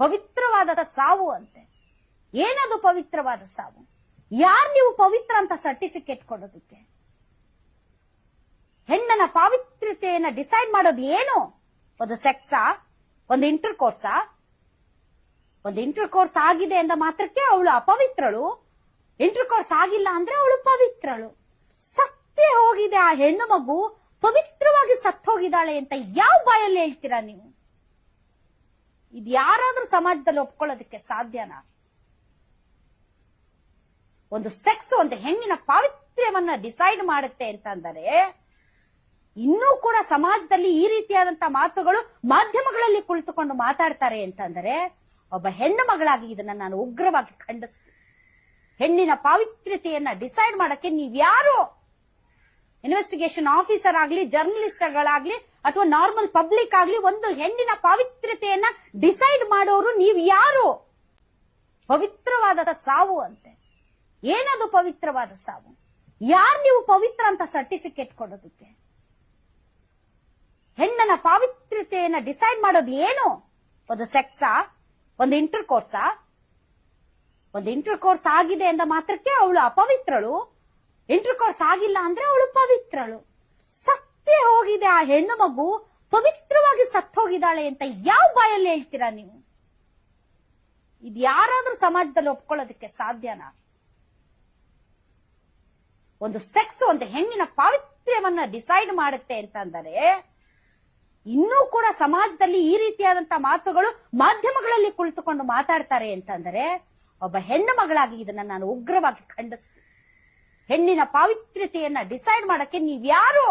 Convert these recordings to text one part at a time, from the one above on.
ಪವಿತ್ರವಾದ ಸಾವು ಅಂತೆ. ಏನದು ಪವಿತ್ರವಾದ ಸಾವು? ಯಾರು ನೀವು ಪವಿತ್ರ ಅಂತ ಸರ್ಟಿಫಿಕೇಟ್ ಕೊಡೋದಕ್ಕೆ? ಹೆಣ್ಣನ ಪಾವಿತ್ರ್ಯತೆಯನ್ನ ಡಿಸೈಡ್ ಮಾಡೋದು ಏನು? ಒಂದು ಸೆಕ್ಸಾ? ಒಂದು ಇಂಟರ್ ಕೋರ್ಸಾ? ಒಂದು ಇಂಟರ್ ಕೋರ್ಸ್ ಆಗಿದೆ ಅಂದ ಮಾತ್ರಕ್ಕೆ ಅವಳು ಅಪವಿತ್ರಳು, ಇಂಟರ್ ಕೋರ್ಸ್ ಆಗಿಲ್ಲ ಅಂದ್ರೆ ಅವಳು ಪವಿತ್ರಳು. ಸತ್ತೇ ಹೋಗಿದೆ ಆ ಹೆಣ್ಣು ಮಗು, ಪವಿತ್ರವಾಗಿ ಸತ್ತು ಹೋಗಿದ್ದಾಳೆ ಅಂತ ಯಾವ ಬಾಯಲ್ಲಿ ಹೇಳ್ತೀರಾ ನೀವು? ಇದು ಯಾರಾದ್ರೂ ಸಮಾಜದಲ್ಲಿ ಒಪ್ಕೊಳ್ಳೋದಕ್ಕೆ ಸಾಧ್ಯನಾ? ಒಂದು ಸೆಕ್ಸ್ ಒಂದು ಹೆಣ್ಣಿನ ಪಾವಿತ್ರ್ಯವನ್ನ ಡಿಸೈಡ್ ಮಾಡುತ್ತೆ ಅಂತಂದರೆ ಇನ್ನೂ ಕೂಡ ಸಮಾಜದಲ್ಲಿ ಈ ರೀತಿಯಾದಂತಹ ಮಾತುಗಳು ಮಾಧ್ಯಮಗಳಲ್ಲಿ ಕುಳಿತುಕೊಂಡು ಮಾತಾಡ್ತಾರೆ ಅಂತಂದರೆ ಒಬ್ಬ ಹೆಣ್ಣು ಮಗಳಾಗಿ ಇದನ್ನ ನಾನು ಉಗ್ರವಾಗಿ ಖಂಡಿಸ್ತೀನಿ. ಹೆಣ್ಣಿನ ಪಾವಿತ್ರ್ಯತೆಯನ್ನ ಡಿಸೈಡ್ ಮಾಡಕ್ಕೆ ನೀವ್ಯಾರು? ಇನ್ವೆಸ್ಟಿಗೇಷನ್ ಆಫೀಸರ್ ಆಗ್ಲಿ, ಜರ್ನಲಿಸ್ಟ್ಗಳಾಗ್ಲಿ ಅಥವಾ ನಾರ್ಮಲ್ ಪಬ್ಲಿಕ್ ಆಗ್ಲಿ, ಒಂದು ಹೆಣ್ಣಿನ ಪಾವಿತ್ರ್ಯತೆಯನ್ನ ಡಿಸೈಡ್ ಮಾಡೋರು ನೀವ್ ಯಾರು? ಪವಿತ್ರವಾದ ಸಾವು ಅಂತೆ. ಏನದು ಪವಿತ್ರವಾದ ಸಾವು? ಯಾರು ನೀವು ಪವಿತ್ರ ಅಂತ ಸರ್ಟಿಫಿಕೇಟ್ ಕೊಡೋದಕ್ಕೆ? ಹೆಣ್ಣನ ಪಾವಿತ್ರ್ಯತೆಯನ್ನ ಡಿಸೈಡ್ ಮಾಡೋದು ಏನು? ಒಂದು ಸೆಕ್ಸಾ? ಒಂದು ಇಂಟರ್ ಕೋರ್ಸಾ? ಒಂದು ಇಂಟರ್ ಕೋರ್ಸ್ ಆಗಿದೆ ಅಂದ ಮಾತ್ರಕ್ಕೆ ಅವಳು ಅಪವಿತ್ರಳು, ಇಂಟರ್ ಕೋರ್ಸ್ ಆಗಿಲ್ಲ ಅಂದ್ರೆ ಅವಳು ಪವಿತ್ರಳು. ಸತ್ತೇ ಹೋಗಿದೆ ಆ ಹೆಣ್ಣು ಮಗು, ಪವಿತ್ರವಾಗಿ ಸತ್ತು ಹೋಗಿದ್ದಾಳೆ ಅಂತ ಯಾವ ಬಾಯಲ್ಲಿ ಹೇಳ್ತೀರಾ ನೀವು? ಇದು ಯಾರಾದ್ರೂ ಸಮಾಜದಲ್ಲಿ ಒಪ್ಕೊಳ್ಳೋದಕ್ಕೆ ಸಾಧ್ಯನಾ? ಒಂದು ಸೆಕ್ಸ್ ಒಂದು ಹೆಣ್ಣಿನ ಪಾವಿತ್ರ್ಯವನ್ನ ಡಿಸೈಡ್ ಮಾಡುತ್ತೆ ಅಂತಂದರೆ ಇನ್ನೂ ಕೂಡ ಸಮಾಜದಲ್ಲಿ ಈ ರೀತಿಯಾದಂತಹ ಮಾತುಗಳು ಮಾಧ್ಯಮಗಳಲ್ಲಿ ಕುಳಿತುಕೊಂಡು ಮಾತಾಡ್ತಾರೆ ಅಂತಂದರೆ ಒಬ್ಬ ಹೆಣ್ಣು ಮಗಳಾಗಿ ಇದನ್ನ ನಾನು ಉಗ್ರವಾಗಿ ಖಂಡಿಸ್ತೀನಿ. ಹೆಣ್ಣಿನ ಪಾವಿತ್ರ್ಯತೆಯನ್ನ ಡಿಸೈಡ್ ಮಾಡಕ್ಕೆ ನೀವ್ಯಾರು?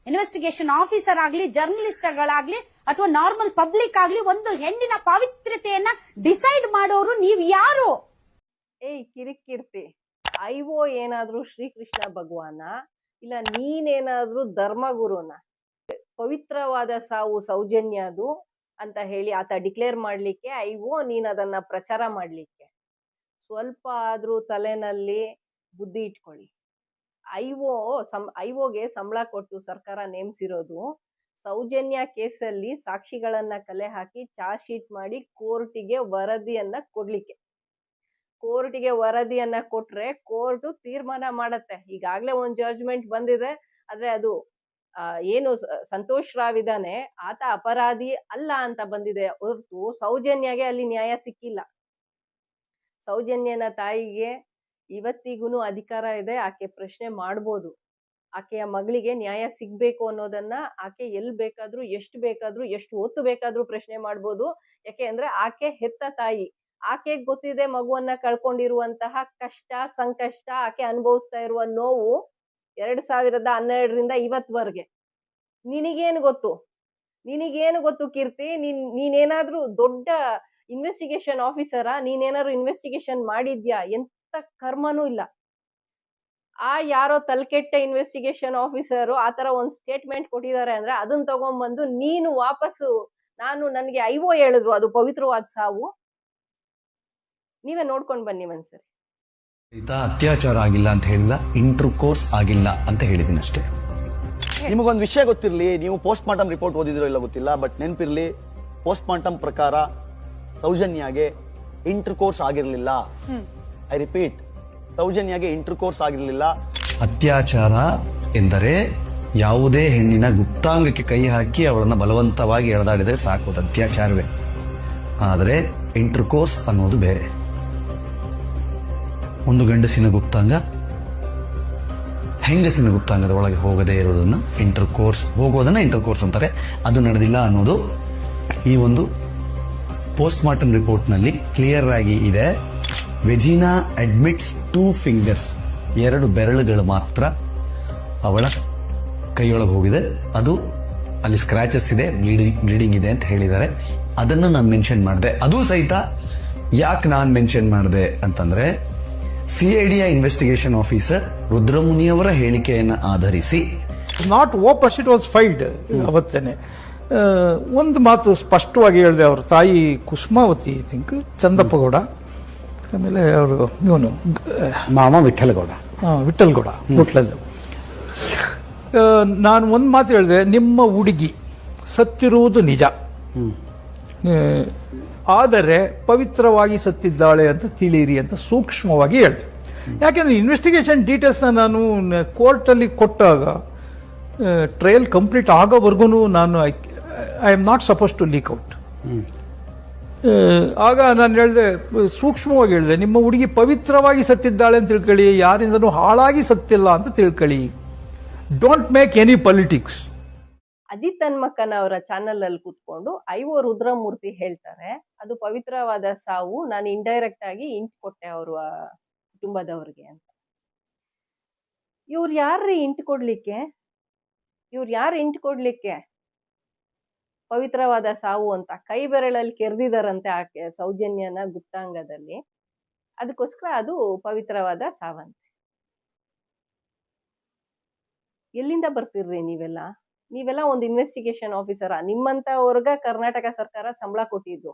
ಇನ್ವೆಸ್ಟಿಗೇಷನ್ ಆಫೀಸರ್ ಆಗ್ಲಿ, ಜರ್ನಲಿಸ್ಟ್ಗಳಾಗ್ಲಿ ಅಥವಾ ನಾರ್ಮಲ್ ಪಬ್ಲಿಕ್ ಆಗ್ಲಿ, ಒಂದು ಹೆಣ್ಣಿನ ಪಾವಿತ್ರ್ಯತೆಯನ್ನ ಡಿಸೈಡ್ ಮಾಡೋರು ನೀವ್ ಯಾರು? ಕಿರಿಕೀರ್ತಿ, ಐವೋ ಏನಾದ್ರೂ ಶ್ರೀಕೃಷ್ಣ ಭಗವಾನ, ಇಲ್ಲ ನೀನೇನಾದ್ರೂ ಧರ್ಮಗುರುನ? ಪವಿತ್ರವಾದ ಸಾವು ಸೌಜನ್ಯದು ಅಂತ ಹೇಳಿ ಆತ ಡಿಕ್ಲೇರ್ ಮಾಡ್ಲಿಕ್ಕೆ ಐವೋ ನೀನ್ ಅದನ್ನ ಪ್ರಚಾರ ಮಾಡ್ಲಿಕ್ಕೆ ಸ್ವಲ್ಪ ಆದ್ರೂ ತಲೆನಲ್ಲಿ ಬುದ್ಧಿ ಇಟ್ಕೊಳ್ಳಿ. ಐವೋಗೆ ಸಂಬಳ ಕೊಟ್ಟು ಸರ್ಕಾರ ನೇಮಿಸಿರೋದು ಸೌಜನ್ಯ ಕೇಸಲ್ಲಿ ಸಾಕ್ಷಿಗಳನ್ನ ಕಲೆ ಹಾಕಿ ಚಾರ್ಜ್ ಶೀಟ್ ಮಾಡಿ ಕೋರ್ಟಿಗೆ ವರದಿಯನ್ನ ಕೊಡ್ಲಿಕ್ಕೆ. ಕೋರ್ಟಿಗೆ ವರದಿಯನ್ನ ಕೊಟ್ರೆ ಕೋರ್ಟ್ ತೀರ್ಮಾನ ಮಾಡತ್ತೆ. ಈಗಾಗ್ಲೇ ಒಂದ್ ಜಡ್ಜ್ಮೆಂಟ್ ಬಂದಿದೆ, ಆದ್ರೆ ಅದು ಏನು ಸಂತೋಷ್ ರಾವ್ ಇದ್ದಾನೆ ಆತ ಅಪರಾಧಿ ಅಲ್ಲ ಅಂತ ಬಂದಿದೆ ಹೊರತು ಸೌಜನ್ಯಗೆ ಅಲ್ಲಿ ನ್ಯಾಯ ಸಿಕ್ಕಿಲ್ಲ. ಸೌಜನ್ಯನ ತಾಯಿಗೆ ಇವತ್ತಿಗೂ ಅಧಿಕಾರ ಇದೆ, ಆಕೆ ಪ್ರಶ್ನೆ ಮಾಡ್ಬೋದು. ಆಕೆಯ ಮಗಳಿಗೆ ನ್ಯಾಯ ಸಿಗ್ಬೇಕು ಅನ್ನೋದನ್ನ ಆಕೆ ಎಲ್ಲಿ ಬೇಕಾದ್ರೂ ಎಷ್ಟು ಹೊತ್ತು ಬೇಕಾದ್ರೂ ಪ್ರಶ್ನೆ ಮಾಡ್ಬೋದು. ಯಾಕೆ ಅಂದ್ರೆ ಆಕೆ ಹೆತ್ತ ತಾಯಿ, ಆಕೆಗೆ ಗೊತ್ತಿದೆ ಮಗುವನ್ನ ಕಳ್ಕೊಂಡಿರುವಂತಹ ಕಷ್ಟ ಸಂಕಷ್ಟ, ಆಕೆ ಅನುಭವಿಸ್ತಾ ಇರುವ ನೋವು 2012ರಿಂದ ಇವತ್ವರೆಗೆ. ನಿನಗೇನು ಗೊತ್ತು ಕೀರ್ತಿ? ನೀನೇನಾದ್ರೂ ದೊಡ್ಡ ಇನ್ವೆಸ್ಟಿಗೇಷನ್ ಆಫೀಸರಾ? ನೀನೇನಾದ್ರು ಇನ್ವೆಸ್ಟಿಗೇಷನ್ ಮಾಡಿದ್ಯಾ? ಎಂತ ಕರ್ಮನೂ ಇಲ್ಲ. ಯಾರೋ ತಲ್ಕೆಟ್ಟ ಇನ್ವೆಸ್ಟಿಗೇಷನ್ ಆಫೀಸರು ಆತರ ಒಂದ್ ಸ್ಟೇಟ್ಮೆಂಟ್ ಕೊಟ್ಟಿದ್ದಾರೆ ಅಂದ್ರೆ ಅದನ್ನ ತಗೊಂಡ್ಬಂದು ನೀನು ವಾಪಸ್ಸು ನನಗೆ ಐವೋ ಹೇಳಿದ್ರು ಅದು ಪವಿತ್ರವಾದ ಸಾವು. ನೀವೇ ನೋಡ್ಕೊಂಡ್ ಬನ್ನಿ ಒಂದ್ಸರಿ. ಅತ್ಯಾಚಾರ ಆಗಿಲ್ಲ ಅಂತ ಹೇಳಿಲ್ಲ, ಇಂಟರ್ ಕೋರ್ಸ್ ಆಗಿಲ್ಲ ಅಂತ ಹೇಳಿದೀನಿ ಅಷ್ಟೇ. ನಿಮಗೊಂದು ವಿಷಯ ಗೊತ್ತಿರಲಿ, ನೀವು ಪೋಸ್ಟ್ ಮಾರ್ಟಮ್ ರಿಪೋರ್ಟ್ ಓದಿದ್ರೋ ಇಲ್ಲ ಗೊತ್ತಿಲ್ಲ, ಬಟ್ ನೆನಪಿರ್ಲಿ, ಪೋಸ್ಟ್ ಮಾರ್ಟಮ್ ಪ್ರಕಾರ ಸೌಜನ್ಯಗೆ ಇಂಟರ್ ಕೋರ್ಸ್ ಆಗಿರ್ಲಿಲ್ಲ. ಐ ರಿಪೀಟ್, ಸೌಜನ್ಯಗೆ ಇಂಟರ್ ಕೋರ್ಸ್ ಆಗಿರ್ಲಿಲ್ಲ. ಅತ್ಯಾಚಾರ ಎಂದರೆ ಯಾವುದೇ ಹೆಣ್ಣಿನ ಗುಪ್ತಾಂಗಕ್ಕೆ ಕೈ ಹಾಕಿ ಅವಳನ್ನ ಬಲವಂತವಾಗಿ ಎಳೆದಾಡಿದರೆ ಸಾಕು, ಅದು ಅತ್ಯಾಚಾರವೇ. ಆದರೆ ಇಂಟರ್ ಕೋರ್ಸ್ ಅನ್ನೋದು ಬೇರೆ. ಒಂದು ಗಂಡಸಿನ ಗುಪ್ತಾಂಗ ಹೆಂಗಸಿನ ಗುಪ್ತಾಂಗದ ಒಳಗೆ ಹೋಗದೇ ಇರೋದನ್ನ ಹೋಗೋದನ್ನ ಇಂಟರ್ ಕೋರ್ಸ್ ಅಂತಾರೆ. ಅದು ನಡೆದಿಲ್ಲ ಅನ್ನೋದು ಈ ಒಂದು ಪೋಸ್ಟ್ ಮಾರ್ಟಮ್ ರಿಪೋರ್ಟ್ ನಲ್ಲಿ ಕ್ಲಿಯರ್ ಆಗಿ ಇದೆ. ವೆಜಿನಾ ಅಡ್ಮಿಟ್ಸ್ 2 ಫಿಂಗರ್ಸ್, 2 ಬೆರಳುಗಳು ಮಾತ್ರ ಅವಳ ಕೈಯೊಳಗೆ ಹೋಗಿದೆ. ಅದು ಅಲ್ಲಿ ಸ್ಕ್ರಾಚಸ್ ಇದೆ, ಬ್ಲೀಡಿಂಗ್ ಇದೆ ಅಂತ ಹೇಳಿದ್ದಾರೆ. ಅದನ್ನು ನಾನು ಮೆನ್ಷನ್ ಮಾಡಿದೆ. ಅದು ಸಹಿತ ಯಾಕೆ ನಾನು ಮೆನ್ಷನ್ ಮಾಡಿದೆ ಅಂತಂದ್ರೆ ಸಿಐಡಿಯ ಇನ್ವೆಸ್ಟಿಗೇಷನ್ ಆಫೀಸರ್ ರುದ್ರಮುನಿಯವರ ಹೇಳಿಕೆಯನ್ನು ಆಧರಿಸಿ not open it was failed. ಅವತ್ತೇನೆ ಒಂದು ಮಾತು ಸ್ಪಷ್ಟವಾಗಿ ಹೇಳಿದೆ. ಅವ್ರ ತಾಯಿ ಕುಸುಮಾವತಿ ಥಿಂಕ್ ಚಂದಪ್ಪಗೌಡ, ಆಮೇಲೆ ಅವರು ಇವನು ಮಾಮ ವಿಠಲಗೌಡ ಹುಟ್ಲದ್ದು. ನಾನು ಒಂದು ಮಾತು ಹೇಳಿದೆ, ನಿಮ್ಮ ಹುಡುಗಿ ಸತ್ತಿರುವುದು ನಿಜ, ಆದರೆ ಪವಿತ್ರವಾಗಿ ಸತ್ತಿದ್ದಾಳೆ ಅಂತ ತಿಳಿಯಿರಿ ಅಂತ ಸೂಕ್ಷ್ಮವಾಗಿ ಹೇಳ್ದೆ. ಯಾಕೆಂದ್ರೆ ಇನ್ವೆಸ್ಟಿಗೇಷನ್ ಡೀಟೇಲ್ಸ್ನ ನಾನು ಕೋರ್ಟಲ್ಲಿ ಕೊಟ್ಟಾಗ ಟ್ರಯಲ್ ಕಂಪ್ಲೀಟ್ ಆಗೋವರೆಗೂ ನಾನು I am not suppose to leak out. ಆಗ ನಾನು ಹೇಳಿದೆ, ಸೂಕ್ಷ್ಮವಾಗಿ ಹೇಳಿದೆ, ನಿಮ್ಮ ಹುಡುಗಿ ಪವಿತ್ರವಾಗಿ ಸತ್ತಿದ್ದಾಳೆ ಅಂತ ತಿಳ್ಕೊಳ್ಳಿ, ಯಾರಿಂದನೂ ಹಾಳಾಗಿ ಸತ್ತಿಲ್ಲ ಅಂತ ತಿಳ್ಕೊಳ್ಳಿ. Don't make any politics. Ajit ಹನ್ಮಕ್ಕನ ಅವರ ಚಾನೆಲ್ ಅಲ್ಲಿ ಕೂತ್ಕೊಂಡು ಐವೋ ರುದ್ರಮೂರ್ತಿ ಹೇಳ್ತಾರೆ ಅದು ಪವಿತ್ರವಾದ ಸಾವು, ನಾನು ಇಂಡೈರೆಕ್ಟ್ ಆಗಿ ಇಂಟ್ ಕೊಟ್ಟೆ ಅವ್ರ ಕುಟುಂಬದವ್ರಿಗೆ ಅಂತ. ಇವ್ರು ಯಾರ್ರೀ ಇಂಟ್ ಕೊಡ್ಲಿಕ್ಕೆ? ಪವಿತ್ರವಾದ ಸಾವು ಅಂತ ಕೈ ಬೆರಳಲ್ಲಿ ಕೆರೆದಿದಾರಂತೆ ಆಕೆ ಸೌಜನ್ಯನ ಗುಪ್ತಾಂಗದಲ್ಲಿ, ಅದಕ್ಕೋಸ್ಕರ ಅದು ಪವಿತ್ರವಾದ ಸಾವಂತೆ. ಎಲ್ಲಿಂದ ಬರ್ತಿರ್ರಿ ನೀವೆಲ್ಲ ಒಂದು ಇನ್ವೆಸ್ಟಿಗೇಷನ್ ಆಫೀಸರ? ನಿಮ್ಮಂತವ್ರಗ ಕರ್ನಾಟಕ ಸರ್ಕಾರ ಸಂಬಳ ಕೊಟ್ಟಿದ್ದು.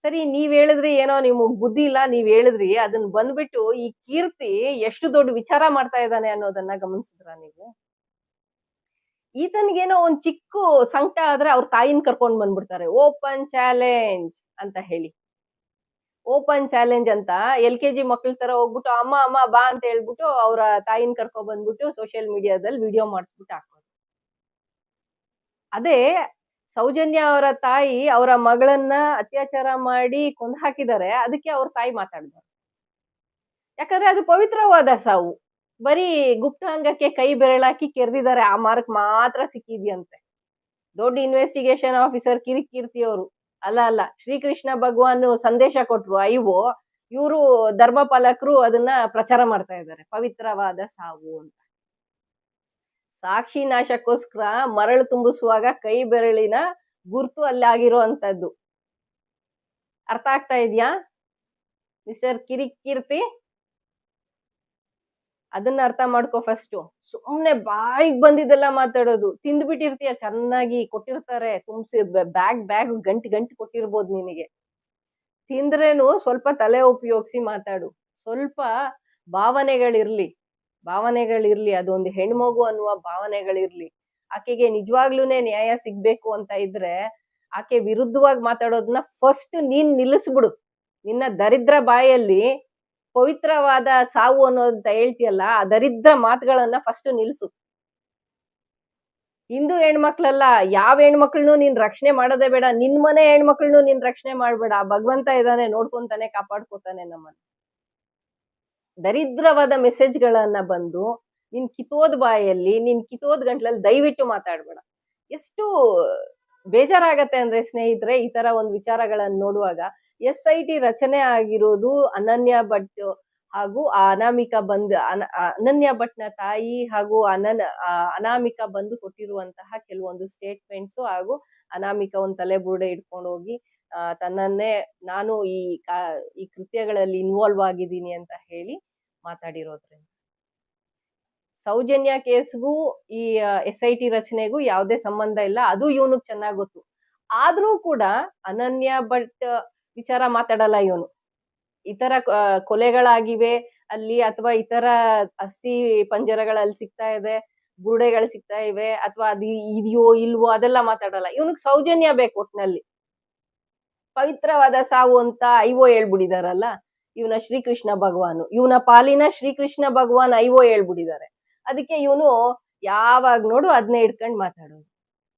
ಸರಿ, ನೀವ್ ಹೇಳಿದ್ರಿ ಏನೋ ನಿಮಗ್ ಬುದ್ಧಿ ಇಲ್ಲ, ನೀವ್ ಹೇಳಿದ್ರಿ, ಅದನ್ನ ಬಂದ್ಬಿಟ್ಟು ಈ ಕೀರ್ತಿ ಎಷ್ಟು ದೊಡ್ಡ ವಿಚಾರ ಮಾಡ್ತಾ ಇದ್ದಾನೆ ಅನ್ನೋದನ್ನ ಗಮನಿಸಿದ್ರ ನೀವು? ಈತನ್ಗೇನೋ ಒಂದ್ ಚಿಕ್ಕ ಸಂಕಟ ಆದ್ರೆ ಅವ್ರ ತಾಯಿನ ಕರ್ಕೊಂಡ್ ಬಂದ್ಬಿಡ್ತಾರೆ, ಓಪನ್ ಚಾಲೆಂಜ್ ಅಂತ ಹೇಳಿ. ಓಪನ್ ಚಾಲೆಂಜ್ ಅಂತ LKG ಮಕ್ಳ ತರ ಹೋಗ್ಬಿಟ್ಟು ಅಮ್ಮ ಅಮ್ಮ ಬಾ ಅಂತ ಹೇಳ್ಬಿಟ್ಟು ಅವ್ರ ತಾಯಿನ ಕರ್ಕೊ ಬಂದ್ಬಿಟ್ಟು ಸೋಷಿಯಲ್ ಮೀಡಿಯಾದಲ್ಲಿ ವಿಡಿಯೋ ಮಾಡಿಸ್ಬಿಟ್ಟು ಹಾಕೋದು. ಅದೇ ಸೌಜನ್ಯ ಅವರ ತಾಯಿ ಅವರ ಮಗಳನ್ನ ಅತ್ಯಾಚಾರ ಮಾಡಿ ಕೊಂದು ಹಾಕಿದ್ದಾರೆ, ಅದಕ್ಕೆ ಅವ್ರ ತಾಯಿ ಮಾತಾಡಿದ್ದಾರೆ. ಯಾಕಂದ್ರೆ ಅದು ಪವಿತ್ರವಾದ ಸಾವು. ಬರೀ ಗುಪ್ತಾಂಗಕ್ಕೆ ಕೈ ಬೆರಳಾಕಿ ಕೆರೆದಿದ್ದಾರೆ, ಆ ಮಾರ್ಕ್ ಮಾತ್ರ ಸಿಕ್ಕಿದ್ಯಂತೆ. ದೊಡ್ಡ ಇನ್ವೆಸ್ಟಿಗೇಷನ್ ಆಫೀಸರ್ ಕಿರಿಕೀರ್ತಿ ಅವರು ಅಲ್ಲ, ಶ್ರೀಕೃಷ್ಣ ಭಗವಾನ್ ಸಂದೇಶ ಕೊಟ್ರು ಐವೋ, ಇವರು ಧರ್ಮಪಾಲಕರು ಅದನ್ನ ಪ್ರಚಾರ ಮಾಡ್ತಾ ಇದ್ದಾರೆ, ಪವಿತ್ರವಾದ ಸಾವು ಅಂತ. ಸಾಕ್ಷಿ ನಾಶಕ್ಕೋಸ್ಕರ ಮರಳು ತುಂಬಿಸುವಾಗ ಕೈ ಬೆರಳಿನ ಗುರ್ತು ಅಲ್ಲಿ ಆಗಿರೋ ಅಂತದ್ದು. ಅರ್ಥ ಆಗ್ತಾ ಇದ್ಯಾ ಮಿಸ್ಟರ್ ಕಿರಿಕೀರ್ತಿ? ಅದನ್ನ ಅರ್ಥ ಮಾಡ್ಕೋ ಫಸ್ಟ್. ಸುಮ್ನೆ ಬಾಯಿಗೆ ಬಂದಿದ್ದೆಲ್ಲ ಮಾತಾಡೋದು. ತಿಂದ್ಬಿಟ್ಟಿರ್ತೀಯ, ಚೆನ್ನಾಗಿ ಕೊಟ್ಟಿರ್ತಾರೆ ತುಂಬಿಸಿ, ಬ್ಯಾಗ್ ಗಂಟು ಕೊಟ್ಟಿರ್ಬೋದು ನಿನಗೆ. ತಿಂದ್ರೇನು ಸ್ವಲ್ಪ ತಲೆ ಉಪಯೋಗಿಸಿ ಮಾತಾಡು. ಸ್ವಲ್ಪ ಭಾವನೆಗಳಿರ್ಲಿ, ಅದೊಂದು ಹೆಣ್ಮಗು ಅನ್ನುವ ಭಾವನೆಗಳಿರ್ಲಿ. ಆಕೆಗೆ ನಿಜವಾಗ್ಲೂನೇ ನ್ಯಾಯ ಸಿಗ್ಬೇಕು ಅಂತ ಇದ್ರೆ ಆಕೆ ವಿರುದ್ಧವಾಗಿ ಮಾತಾಡೋದನ್ನ ಫಸ್ಟ್ ನೀನ್ ನಿಲ್ಲಿಸ್ಬಿಡು. ನಿನ್ನ ದರಿದ್ರ ಬಾಯಲ್ಲಿ ಪವಿತ್ರವಾದ ಸಾವು ಅನ್ನೋದಂತ ಹೇಳ್ತೀಯಲ್ಲ, ಆ ದರಿದ್ರ ಮಾತುಗಳನ್ನ ಫಸ್ಟ್ ನಿಲ್ಸು. ಹಿಂದೂ ಹೆಣ್ಮಕ್ಳಲ್ಲ, ಯಾವ ಹೆಣ್ಮಕ್ಳನ್ನು ನೀನ್ ರಕ್ಷಣೆ ಮಾಡೋದೇ ಬೇಡ. ನಿನ್ ಮನೆ ಹೆಣ್ಮಕ್ಳನ್ನು ನೀನ್ ರಕ್ಷಣೆ ಮಾಡ್ಬೇಡ. ಭಗವಂತ ಇದ್ದಾನೆ, ನೋಡ್ಕೊಂತಾನೆ, ಕಾಪಾಡ್ಕೊತಾನೆ ನಮ್ಮನ್ನ. ದರಿದ್ರವಾದ ಮೆಸೇಜ್ಗಳನ್ನ ಬಂದು ನಿನ್ ಕಿತ್ತೋದ್ ಬಾಯಲ್ಲಿ, ನಿನ್ ಕಿತ್ತೋದ್ ಗಂಟ್ಲಲ್ಲಿ ದಯವಿಟ್ಟು ಮಾತಾಡ್ಬೇಡ. ಎಷ್ಟು ಬೇಜಾರಾಗತ್ತೆ ಅಂದ್ರೆ ಸ್ನೇಹಿತರೆ, ಈ ತರ ಒಂದು ವಿಚಾರಗಳನ್ನ ನೋಡುವಾಗ. SIT ರಚನೆ ಆಗಿರೋದು ಅನನ್ಯ ಭಟ್ ಹಾಗೂ ಅನನ್ಯ ಭಟ್ನ ತಾಯಿ ಹಾಗೂ ಅನಾಮಿಕಾ ಬಂದು ಕೊಟ್ಟಿರುವಂತಹ ಕೆಲವೊಂದು ಸ್ಟೇಟ್ಮೆಂಟ್ಸ್, ಹಾಗೂ ಅನಾಮಿಕಾ ಒಂದು ತಲೆಬುರುಡೆ ಇಟ್ಕೊಂಡು ಹೋಗಿ ತನ್ನನ್ನೇ ನಾನು ಈ ಕೃತ್ಯಗಳಲ್ಲಿ ಇನ್ವಾಲ್ವ್ ಆಗಿದ್ದೀನಿ ಅಂತ ಹೇಳಿ ಮಾತಾಡಿರೋದ್ರಿಂದ ಸೌಜನ್ಯ ಕೇಸ್ಗೂ ಈ SIT ರಚನೆಗೂ ಯಾವುದೇ ಸಂಬಂಧ ಇಲ್ಲ. ಅದು ಇವನಿಗೆ ಚೆನ್ನಾಗ್ ಗೊತ್ತು. ಆದ್ರೂ ಕೂಡ ಅನನ್ಯ ಭಟ್ ವಿಚಾರ ಮಾತಾಡಲ್ಲ ಇವನು. ಇತರ ಕೊಲೆಗಳಾಗಿವೆ ಅಲ್ಲಿ, ಅಥವಾ ಇತರ ಅಸ್ಥಿ ಪಂಜರಗಳಲ್ಲಿ ಸಿಗ್ತಾ ಇದೆ, ಬುರುಡೆಗಳು ಸಿಗ್ತಾ ಇವೆ, ಅಥವಾ ಅದು ಇದೆಯೋ ಇಲ್ವೋ ಅದೆಲ್ಲ ಮಾತಾಡಲ್ಲ. ಇವನಿಗೆ ಸೌಜನ್ಯ ಬೇಕು. ಒಟ್ನಲ್ಲಿ ಪವಿತ್ರವಾದ ಸಾವು ಅಂತ ಐವೋ ಹೇಳ್ಬಿಡಿದಾರಲ್ಲ, ಇವನ ಶ್ರೀಕೃಷ್ಣ ಭಗವಾನ್, ಇವನ ಪಾಲಿನ ಶ್ರೀಕೃಷ್ಣ ಭಗವಾನ್ ಐವೋ ಹೇಳ್ಬಿಡಿದ್ದಾರೆ. ಅದಕ್ಕೆ ಇವನು ಯಾವಾಗ ನೋಡು ಅದನ್ನೇ ಇಟ್ಕೊಂಡು ಮಾತಾಡೋದು.